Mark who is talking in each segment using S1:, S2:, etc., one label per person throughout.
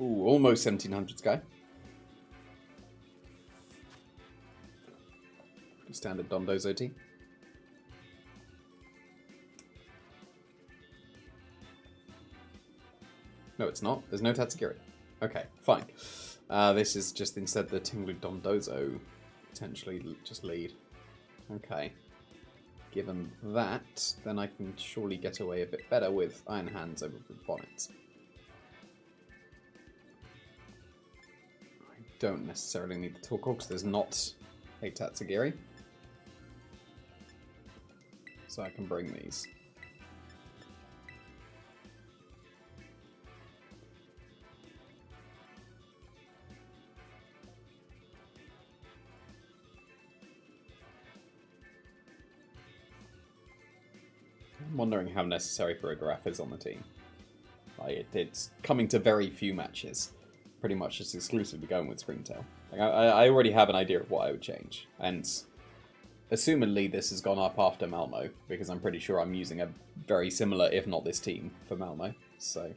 S1: Ooh, almost 1700s guy. Standard Dondozo team. No, it's not. There's no Tatsugiri. Okay, fine. This is just instead the Tinglu Dondozo potentially just lead. Okay. Given that, then I can surely get away a bit better with Iron Hands over Brute Bonnets. I don't necessarily need the Torkoal because there's not a Tatsugiri. So I can bring these. I'm wondering how necessary for a Graph is on the team. Like, it's coming to very few matches. Pretty much just exclusively going with Screamtail. Like, I already have an idea of what I would change. And assumedly this has gone up after Malmo, because I'm pretty sure I'm using a very similar, if not this team, for Malmo. So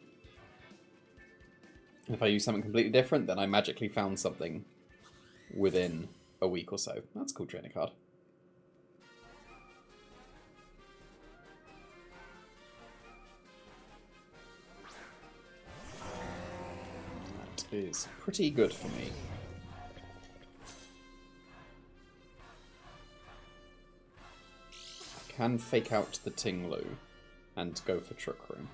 S1: if I use something completely different, then I magically found something within a week or so. That's a cool trainer card. That is pretty good for me. I can fake out the Tinglu and go for Trick Room.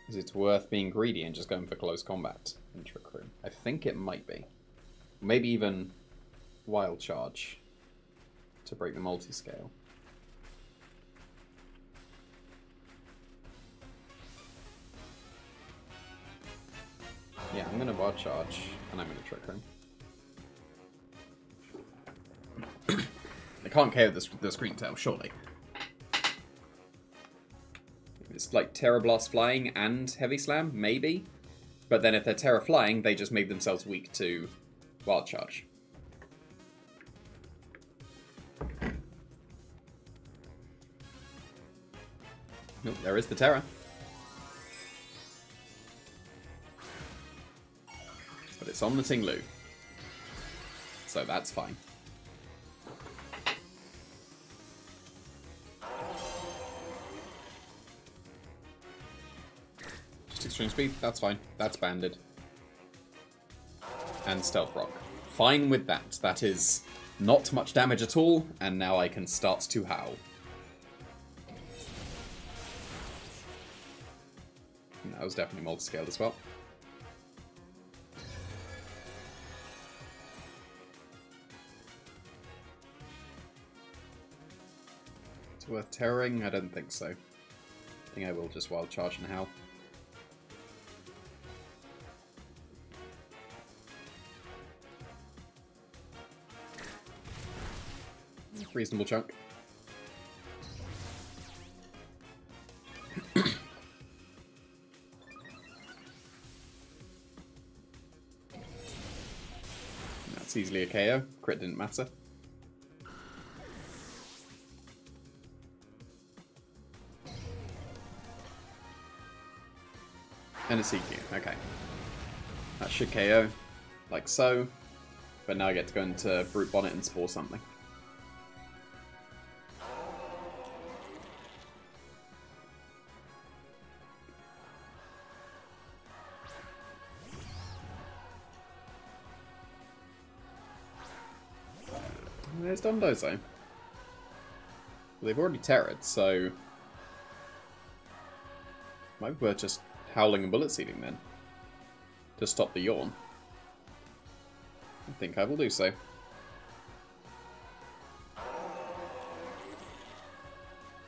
S1: Is it worth being greedy and just going for close combat in Trick Room? I think it might be. Maybe even Wild Charge to break the multi-scale. Yeah, I'm going to Wild Charge and I'm going to Trick Room. I can't KO the Screamtail, surely. It's like Terra Blast flying and Heavy Slam, maybe. But then if they're Terra flying, they just made themselves weak to Wild Charge. Nope, there is the Terra. But it's on the Tinglu. So that's fine. Extreme speed, that's fine. That's banded. And Stealth Rock. Fine with that. That is not much damage at all, and now I can start to howl. And that was definitely multi-scaled as well. It's worth terroring? I don't think so. I think I will just Wild Charge and howl. Reasonable chunk. That's easily a KO. Crit didn't matter. And a CQ. Okay. That should KO. Like so. But now I get to go into Brute Bonnet and Spore something. There's Dondozo. Well, they've already terrored, so might be worth just howling and bullet seeding then to stop the yawn. I think I will do so.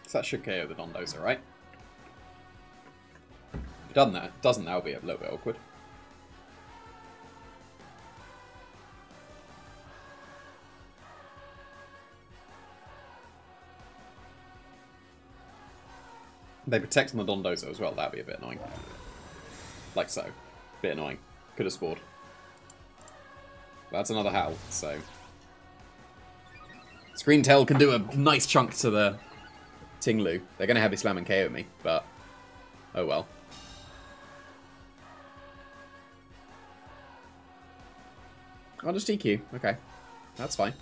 S1: So that should KO the Dondozo, right? If it doesn't that would be a little bit awkward. They protect on the Dondozo as well, that'd be a bit annoying. Like so. Bit annoying. Could have spored. That's another howl, so. Screamtail can do a nice chunk to the Tinglu. They're going to Heavy Slam and KO me, but oh well. I'll just EQ. Okay. That's fine.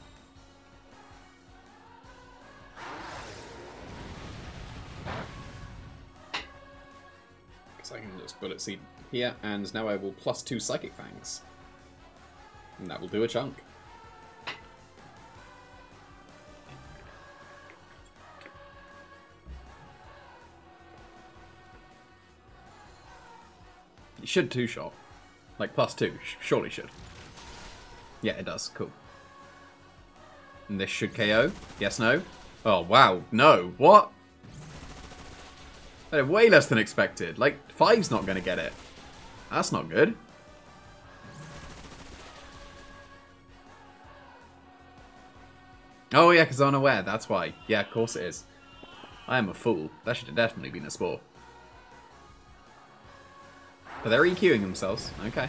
S1: Because I can just Bullet Seed here, and now I will +2 Psychic Fangs. And that will do a chunk. It should 2-shot. Like +2, surely should. Yeah, it does. Cool. And this should KO. Yes, no? Oh, wow. No. What? Way less than expected. Like, 5's not going to get it. That's not good. Oh, yeah, because I'm unaware. That's why. Yeah, of course it is. I am a fool. That should have definitely been a spore. But they're EQing themselves. Okay.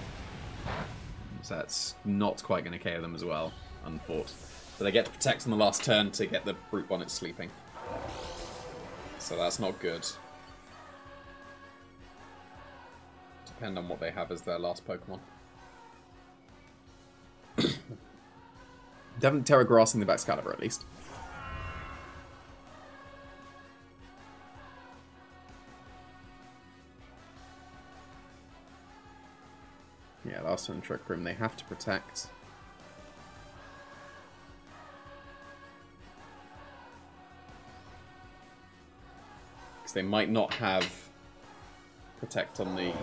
S1: So that's not quite going to KO them as well, unfought. But they get to protect on the last turn to get the Brute Bonnet sleeping. So that's not good. Depend on what they have as their last Pokemon. Definitely Terra Grassing the Baxcalibur at least. Yeah, last turn Trick Room they have to protect. Because they might not have protect on the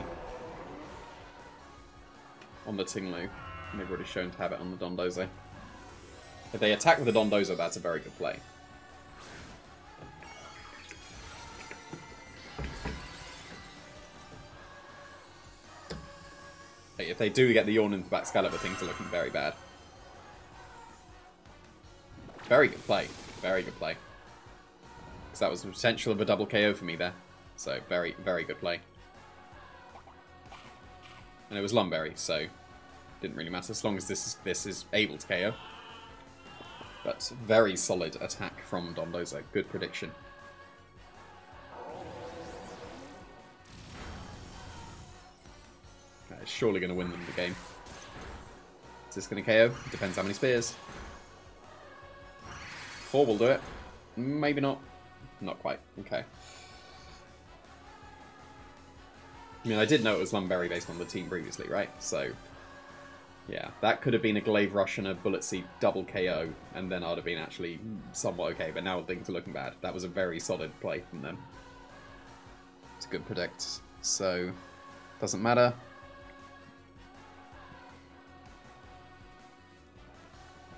S1: Tinglu. They've already shown to have it on the Dondozo. If they attack with the Dondozo, that's a very good play. If they do get the Yawn into Baxcalibur, things are looking very bad. Very good play. Very good play. Because that was the potential of a double KO for me there. So, very, very good play. And it was Lumberry, so didn't really matter as long as this is able to KO. But very solid attack from Dondozo. Good prediction. That is surely going to win them the game. Is this going to KO? Depends how many spears. 4 will do it. Maybe not. Not quite. Okay. I mean, I did know it was Lumberry based on the team previously, right? So, yeah, that could have been a Glaive Rush and a Bullet Seed double KO, and then I'd have been actually somewhat okay, but now things are looking bad. That was a very solid play from them. It's a good predict, so doesn't matter.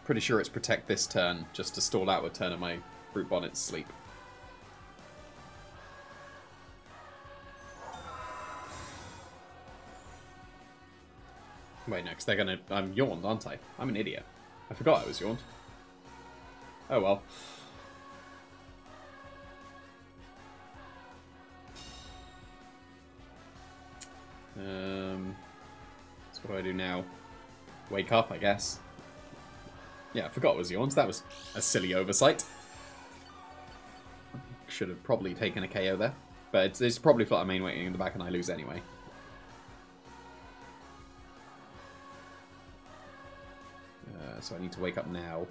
S1: Pretty sure it's protect this turn, just to stall out a turn of my Brute Bonnet's sleep. Wait, no, because they're gonna... I'm yawned, aren't I? I'm an idiot. I forgot I was yawned. Oh well. So what do I do now? Wake up, I guess. Yeah, I forgot it was yawns. That was a silly oversight. Should have probably taken a KO there. But it's probably flat main waiting in the back and I lose anyway. So I need to wake up now.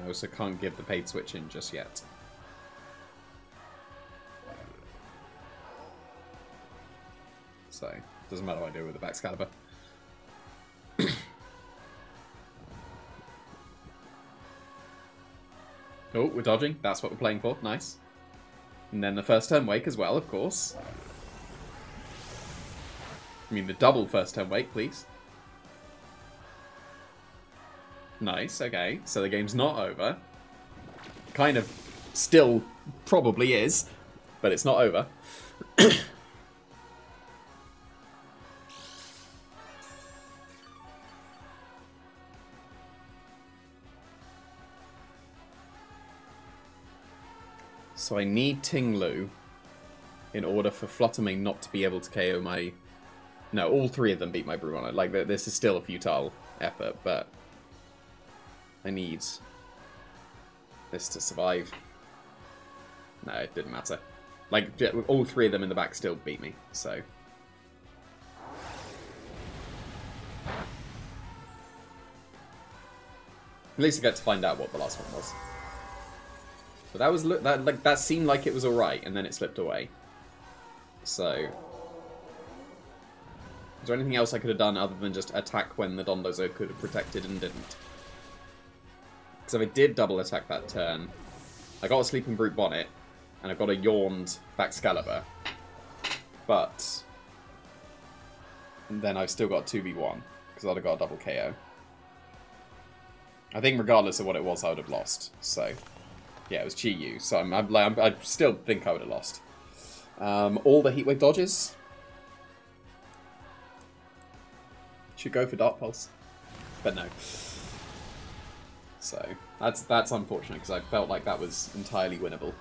S1: I also can't give the paid switch in just yet. So, doesn't matter what I do with the Baxcalibur. Oh, we're dodging. That's what we're playing for. Nice. And then the first turn wake as well, of course. I mean, the double first turn wake, please. Nice, okay. So the game's not over. Kind of still probably is, but it's not over. So I need Tinglu in order for Fluttermane not to be able to KO my... No, all three of them beat my Bruno. Like, this is still a futile effort, but I need this to survive. No, it didn't matter. Like, all three of them in the back still beat me, so At least I get to find out what the last one was. But that was that seemed like it was alright, and then it slipped away. So, is there anything else I could have done other than just attack when the Dondozo could have protected and didn't? Because if I did double attack that turn, I got a Sleeping Brute Bonnet, and I got a Yawned Baxcalibur. But then I've still got 2v1, because I'd have got a double KO. I think regardless of what it was, I would have lost. So, yeah, it was Chi-Yu. So I still think I would have lost. All the Heatwave dodges. Should go for Dark Pulse. But no. So, that's unfortunate, because I felt like that was entirely winnable.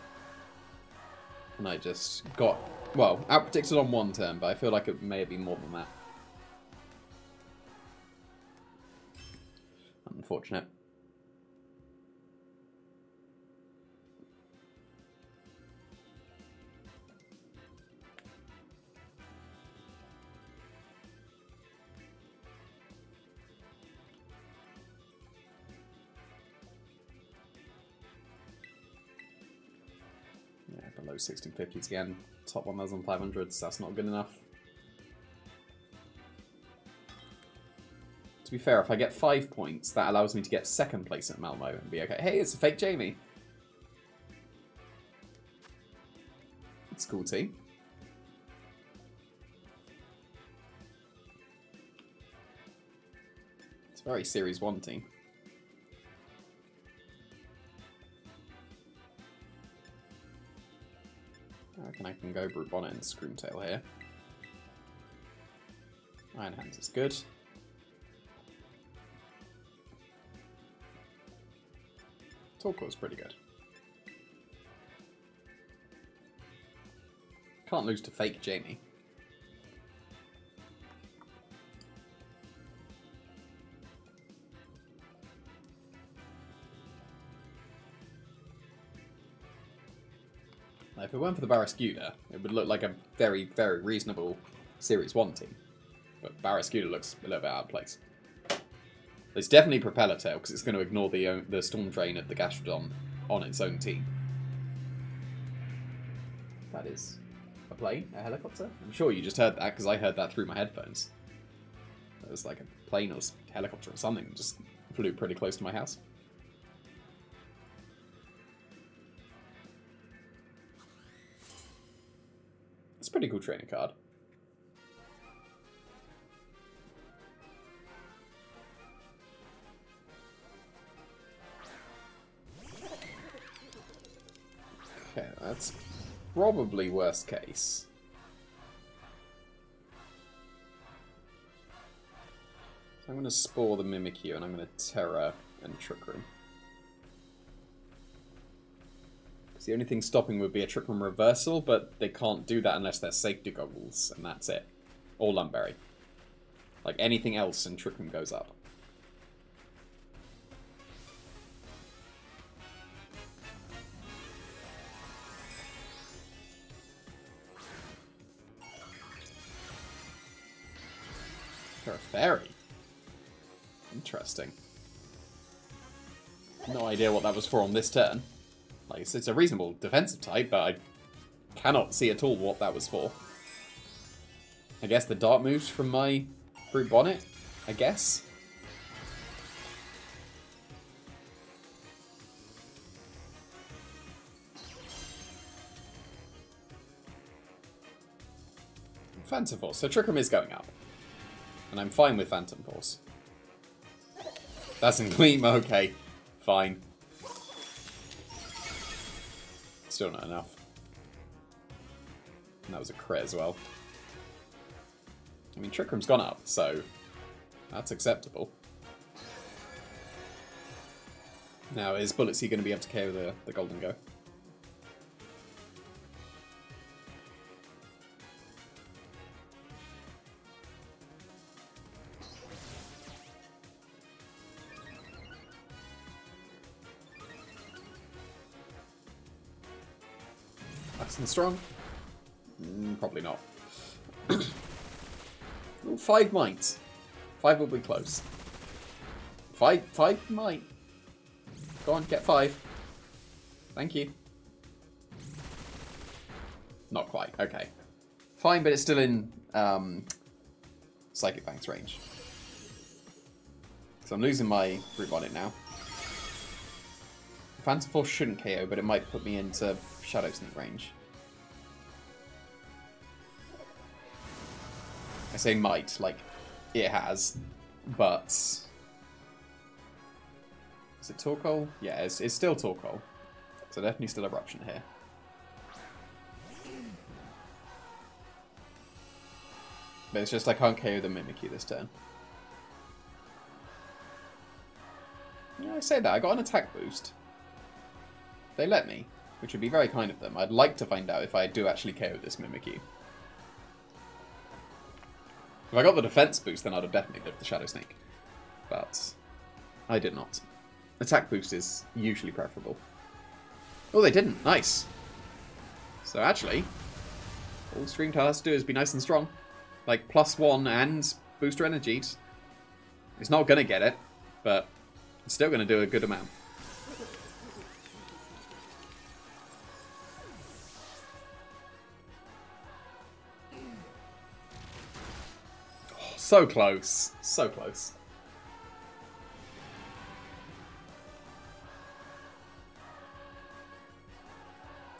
S1: And I just got, well, out-predicted on one turn, but I feel like it may have been more than that. Unfortunate. Below 1650s again. Top 1500s, that's not good enough. To be fair, if I get 5 points, that allows me to get second place at Malmo and be okay. Hey, it's a fake Jamie. It's cool team. It's a very Series 1 team. I reckon I can go Brute Bonnet and Screamtail here. Iron Hands is good. Torkoal's pretty good. Can't lose to fake Jamie. Now, if it weren't for the Barraskewda, it would look like a very, very reasonable Series 1 team. But Barraskewda looks a little bit out of place. It's definitely Propeller Tail, because it's going to ignore the Storm Drain of the Gastrodon on its own team. That is a plane? A helicopter? I'm sure you just heard that, because I heard that through my headphones. It was like a plane or helicopter or something that just flew pretty close to my house. It's a pretty cool training card. Okay, that's probably worst case. So I'm going to Spore the Mimikyu and I'm going to Terra and Trick Room. The only thing stopping would be a Trick Room reversal, but they can't do that unless they're safety goggles, and that's it. Or Lumberry. Like, anything else and Trick Room goes up. For a fairy. Interesting. No idea what that was for on this turn. Like, it's a reasonable defensive type, but I cannot see at all what that was for. I guess the dart moves from my Brute Bonnet, I guess. Phantom Force. So Trick Room is going up. And I'm fine with Phantom Force. That's in Gleam, okay. Fine. Still not enough. And that was a crit as well. I mean, Trick Room's gone up, so that's acceptable. Now, is Bullet Sea going to be able to KO the Golden Go? Nice and strong? Probably not. Ooh, 5 might. 5 will be close. 5 might. Go on, get 5. Thank you. Not quite. Okay. Fine, but it's still in Psychic Fang's range. So I'm losing my grip on it now. Phantom Force shouldn't KO, but it might put me into Shadow Sneak range. I say might, like, it has, but... Is it Torkoal? Yeah, it's still Torkoal. So definitely still Eruption here. But it's just I can't KO the Mimikyu this turn. Yeah, I say that. I got an attack boost. They let me, which would be very kind of them. I'd like to find out if I do actually KO this Mimikyu. If I got the defense boost, then I'd have definitely lived the Shadow Sneak. But I did not. Attack boost is usually preferable. Oh, they didn't. Nice. So actually, all Screamtail has to do is be nice and strong. Like, +1 and booster energied. It's not going to get it, but it's still going to do a good amount. Oh, so close. So close.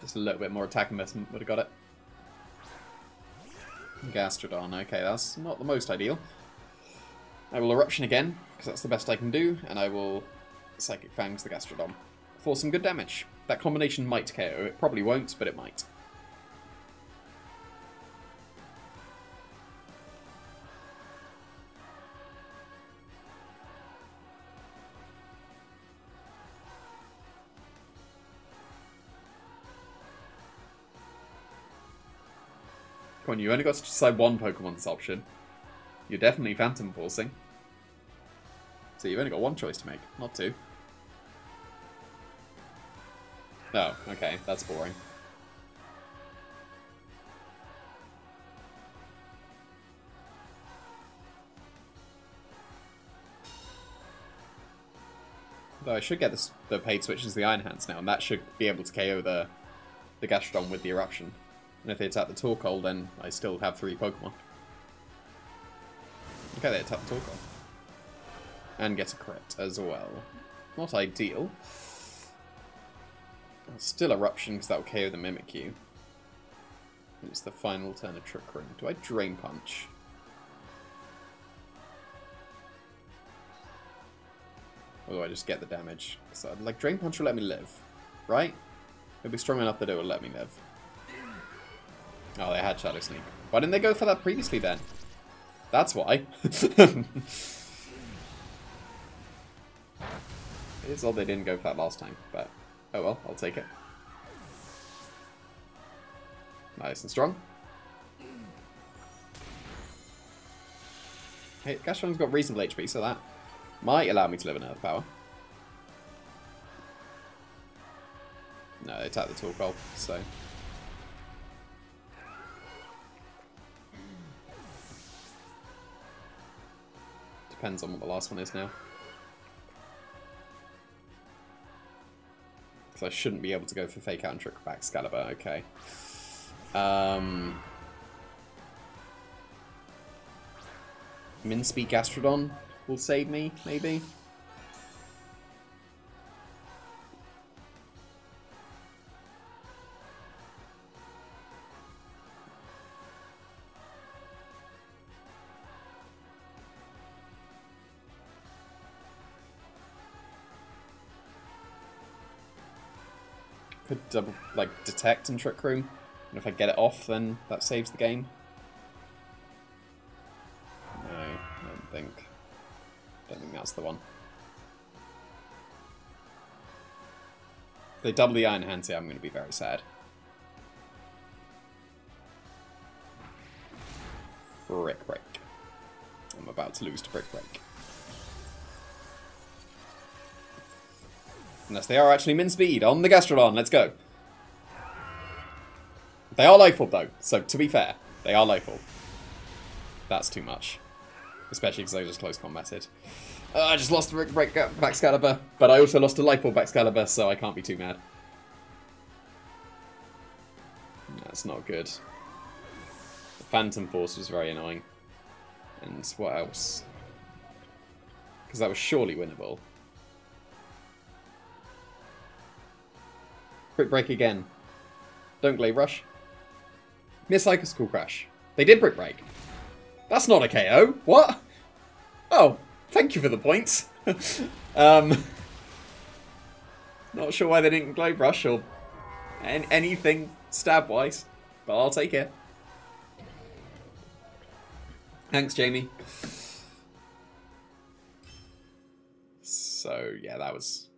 S1: Just a little bit more attack investment would have got it. Gastrodon, okay, that's not the most ideal. I will Eruption again, because that's the best I can do, and I will Psychic Fangs the Gastrodon for some good damage. That combination might KO, it probably won't, but it might. Come on, you only got to decide one Pokemon's option. You're definitely Phantom Forcing. So you've only got one choice to make, not two. Oh, okay, that's boring. Though I should get the paid switch as the Iron Hands now, and that should be able to KO the Gastrodon with the Eruption. And if they attack the Torkoal, then I still have 3 Pokemon. Okay, they attack the Torkoal. And get a crit as well. Not ideal. Still Eruption, because that will KO the Mimikyu. It's the final turn of Trick Room. Do I Drain Punch? Or do I just get the damage? So, like, Drain Punch will let me live, right? It'll be strong enough that it will let me live. Oh, they had Shadow Sneak. Why didn't they go for that previously then? That's why. It's odd they didn't go for that last time, but oh well, I'll take it. Nice and strong. Hey, Gastrodon's got reasonable HP, so that might allow me to live in Earth Power. No, they attack the Torkoal, so... Depends on what the last one is now. Because I shouldn't be able to go for Fake Out and Trick Back Excalibur, okay. Minspeed Gastrodon will save me, maybe? Could double, like, Detect and Trick Room, and if I get it off, then that saves the game. No, I don't think that's the one. If they double the Iron Hands here, I'm going to be very sad. Brick Break. I'm about to lose to Brick Break. Unless they are actually min speed on the Gastrodon. Let's go. They are Life Orb though, so to be fair, they are Life Orb. That's too much. Especially because I just close combated. I just lost a Brick Break Baxcalibur, but I also lost a Light Ball Baxcalibur, so I can't be too mad. That's not good. The Phantom Force was very annoying. And what else? Because that was surely winnable. Brick Break again. Don't Glaive Rush. Miss Psycho School Crash. They did Brick Break. That's not a KO. What? Oh, thank you for the points. Not sure why they didn't Glaive Rush or anything stab-wise, but I'll take it. Thanks, Jamie. So yeah, that was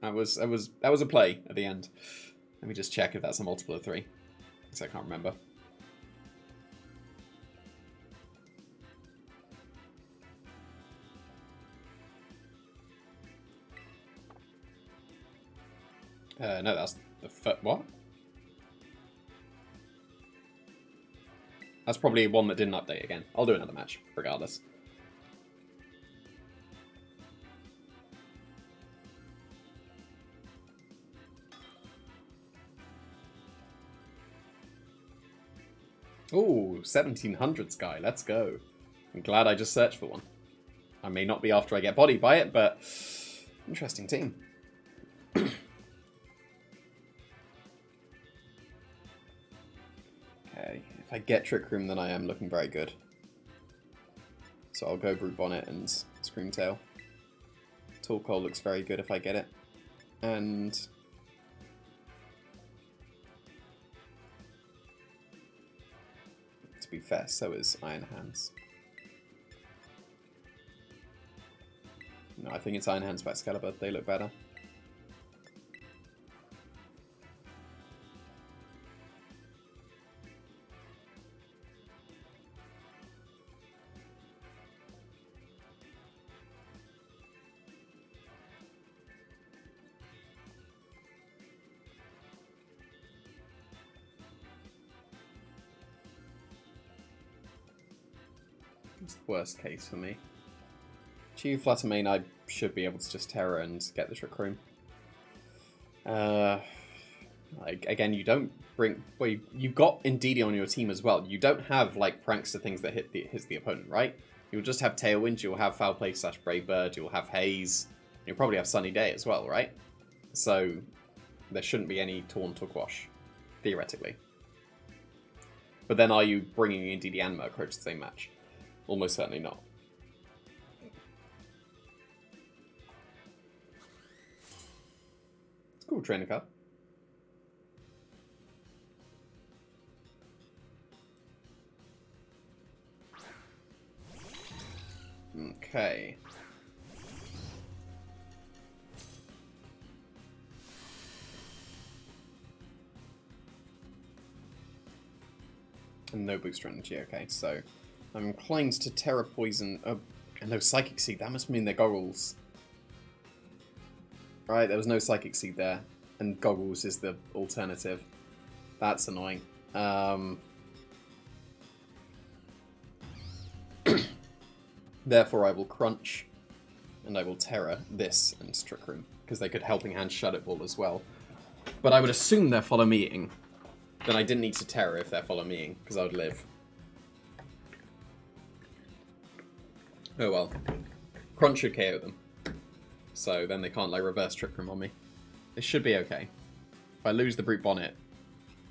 S1: a play at the end. Let me just check if that's a multiple of 3, because I can't remember. No, that's the what? That's probably one that didn't update again. I'll do another match, regardless. Ooh, 1700 Sky, let's go. I'm glad I just searched for one. I may not be after I get bodied by it, but interesting team. Okay, if I get Trick Room, then I am looking very good. So I'll go Brute Bonnet and Screamtail. Tall Coal looks very good if I get it. And to be fair, so is Iron Hands. No, I think it's Iron Hands by Excalibur. They look better. It's the worst case for me. Chief Fluttermane, I should be able to just Terror and get the Trick Room. Again, you don't bring... Well, you've got Indeedee on your team as well. You don't have, like, Prankster things that hits the opponent, right? You'll just have Tailwind, you'll have Foul Play / Brave Bird, you'll have Haze, you'll probably have Sunny Day as well, right? So, there shouldn't be any Taunt or Quash, theoretically. But then are you bringing Indeedee and Murkrow to the same match? Almost certainly not. It's a cool trainer card. Okay. And no booster energy, okay, so I'm inclined to Terra Poison. And no Psychic Seed, that must mean they're Goggles. Right, there was no Psychic Seed there, and Goggles is the alternative. That's annoying. Therefore, I will Crunch, and I will Terror this and Trick Room, because they could Helping Hand Shut It Ball as well. But I would assume they're Follow Meing. Then I didn't need to Terror if they're Follow Meing, because I would live. Oh well. Crunch should KO them. So then they can't like reverse Trick Room on me. This should be okay. If I lose the Brute Bonnet...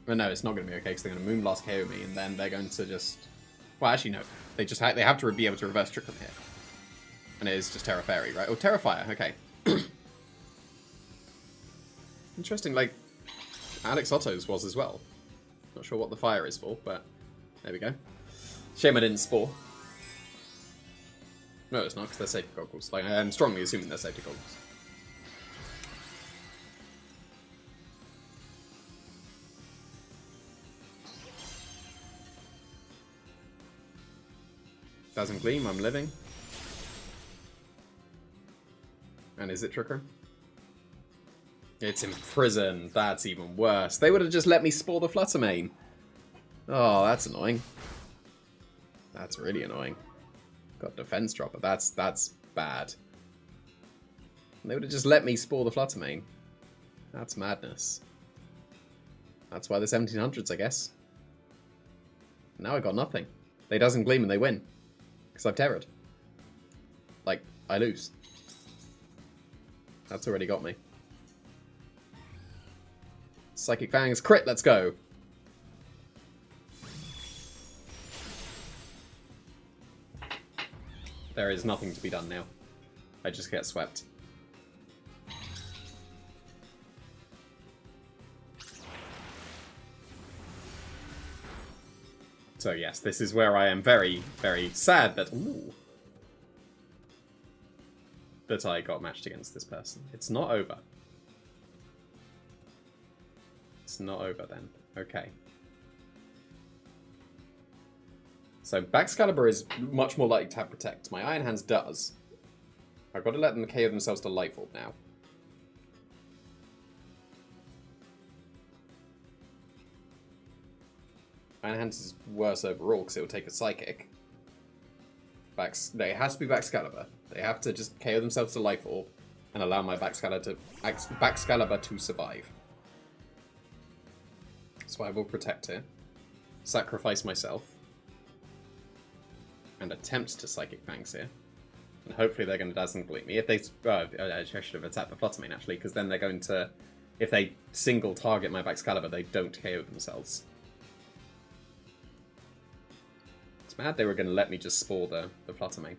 S1: Well, no, it's not going to be okay because they're going to Moonblast KO me and then they're going to just... Well, actually, no. They just they have to be able to reverse Trick Room here. And it is just Terra Fairy, right? Oh, Terra Fire, okay. Interesting, like... Alex Otto's was as well. Not sure what the fire is for, but... There we go. Shame I didn't Spore. No, it's not, because they're safety goggles. Like, I'm strongly assuming they're safety goggles. Doesn't Gleam, I'm living. And is it Trick Room? It's Imprison. That's even worse. They would have just let me Spore the Fluttermane. Oh, that's annoying. That's really annoying. Got Defense Drop, but that's bad. They would have just let me spore the Fluttermane. That's madness. That's why the 1700s, I guess. Now I got nothing. They Dazzling Gleam and they win. Because I've terrored. Like, I lose. That's already got me. Psychic Fangs, crit, let's go. There is nothing to be done now. I just get swept. So yes, this is where I am very, very sad that... Ooh, that I got matched against this person. It's not over. It's not over then. Okay. So Baxcalibur is much more likely to have Protect. My Iron Hands does. I've got to let them KO themselves to Life Orb now. Iron Hands is worse overall because it will take a Psychic. It has to be Baxcalibur. They have to just KO themselves to Life Orb and allow my Baxcalibur to survive. So I will Protect here. Sacrifice myself. And attempt to Psychic Fangs here. And hopefully they're going to Dazzling Gleam me. If they... I should have attacked the Fluttermane, actually, because then they're going to... If they single target my Baxcalibur, they don't KO themselves. It's mad they were going to let me just spore the Fluttermane.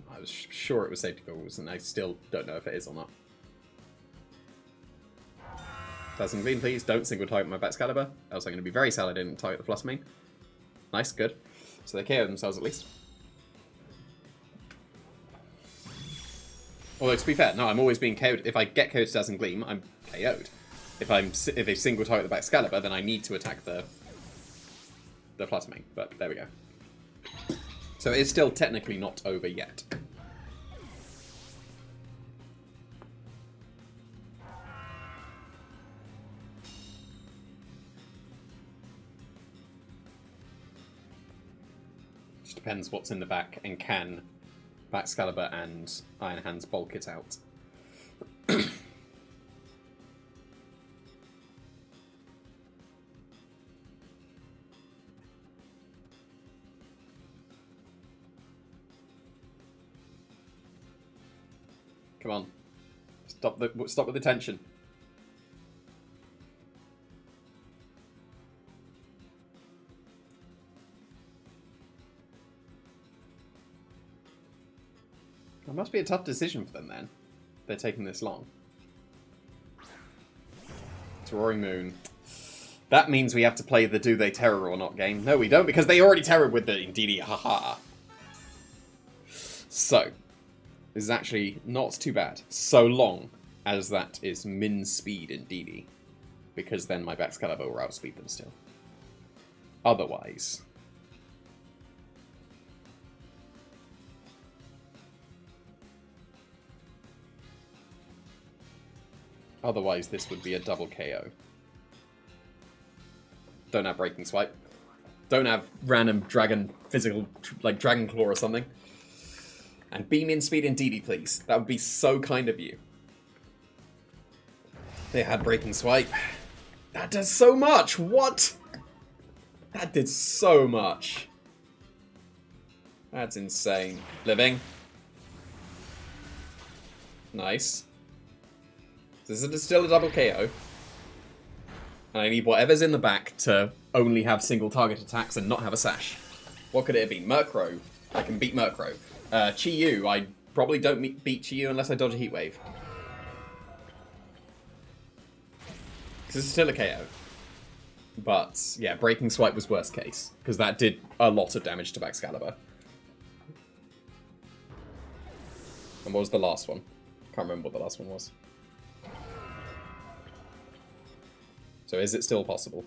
S1: I was sure it was safe to go, and I still don't know if it is or not. Dazzling Gleam, please. Don't single target my Baxcalibur. Else I'm going to be very sad I didn't target the Fluttermane. Nice, good. So they KO themselves at least. Although, to be fair, no, I'm always being KO'd. If I get KO'd to Dazzling Gleam, I'm KO'd. If they single target the Baxcalibur, then I need to attack the Fluttermane. But there we go. So it's still technically not over yet. Just depends what's in the back and can Baxcalibur and Iron Hands bulk it out. Come on. Stop with the tension. It must be a tough decision for them then. They're taking this long. It's Roaring Moon. That means we have to play the Do They Terror or Not game. No, we don't, because they already terrored with the Indeedee, haha. So, this is actually not too bad, so long as that is min speed Indeedee, because then my Baxcalibur will outspeed them still. Otherwise... Otherwise, this would be a double KO. Don't have Breaking Swipe. Don't have random dragon, physical, like Dragon Claw or something. And beam in speed Indeedee, please. That would be so kind of you. They had Breaking Swipe. That does so much! What? That did so much. That's insane. Living. Nice. This is still a double KO. And I need whatever's in the back to only have single target attacks and not have a sash. What could it have been? Murkrow. I can beat Murkrow. Chi-Yu. I probably don't beat Chi-Yu unless I dodge a Heat Wave. Because it's still a KO. But, yeah, Breaking Swipe was worst case. Because that did a lot of damage to Baxcalibur. And what was the last one? Can't remember what the last one was. So is it still possible?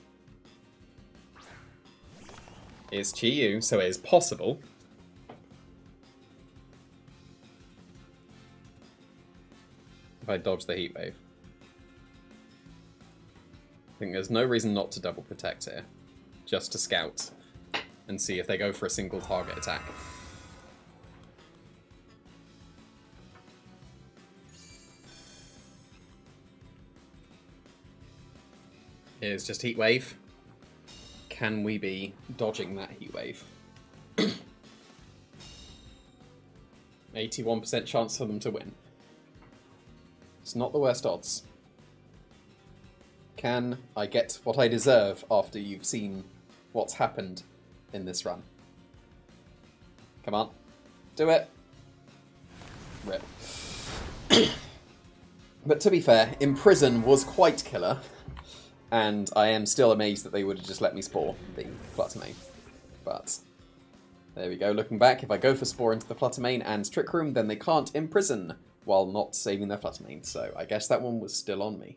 S1: It's Chi-Yu, so it is possible. If I dodge the Heat Wave. I think there's no reason not to double protect here. Just to scout. and see if they go for a single target attack. Here's just Heat Wave. Can we be dodging that Heat Wave? 81% chance for them to win. It's not the worst odds. Can I get what I deserve after you've seen what's happened in this run? Come on. Do it. Rip. But to be fair, Imprison was quite killer, and I am still amazed that they would have just let me Spore the Fluttermane. But there we go, looking back, if I go for Spore into the Fluttermane and Trick Room, then they can't Imprison while not saving their Fluttermane, so I guess that one was still on me.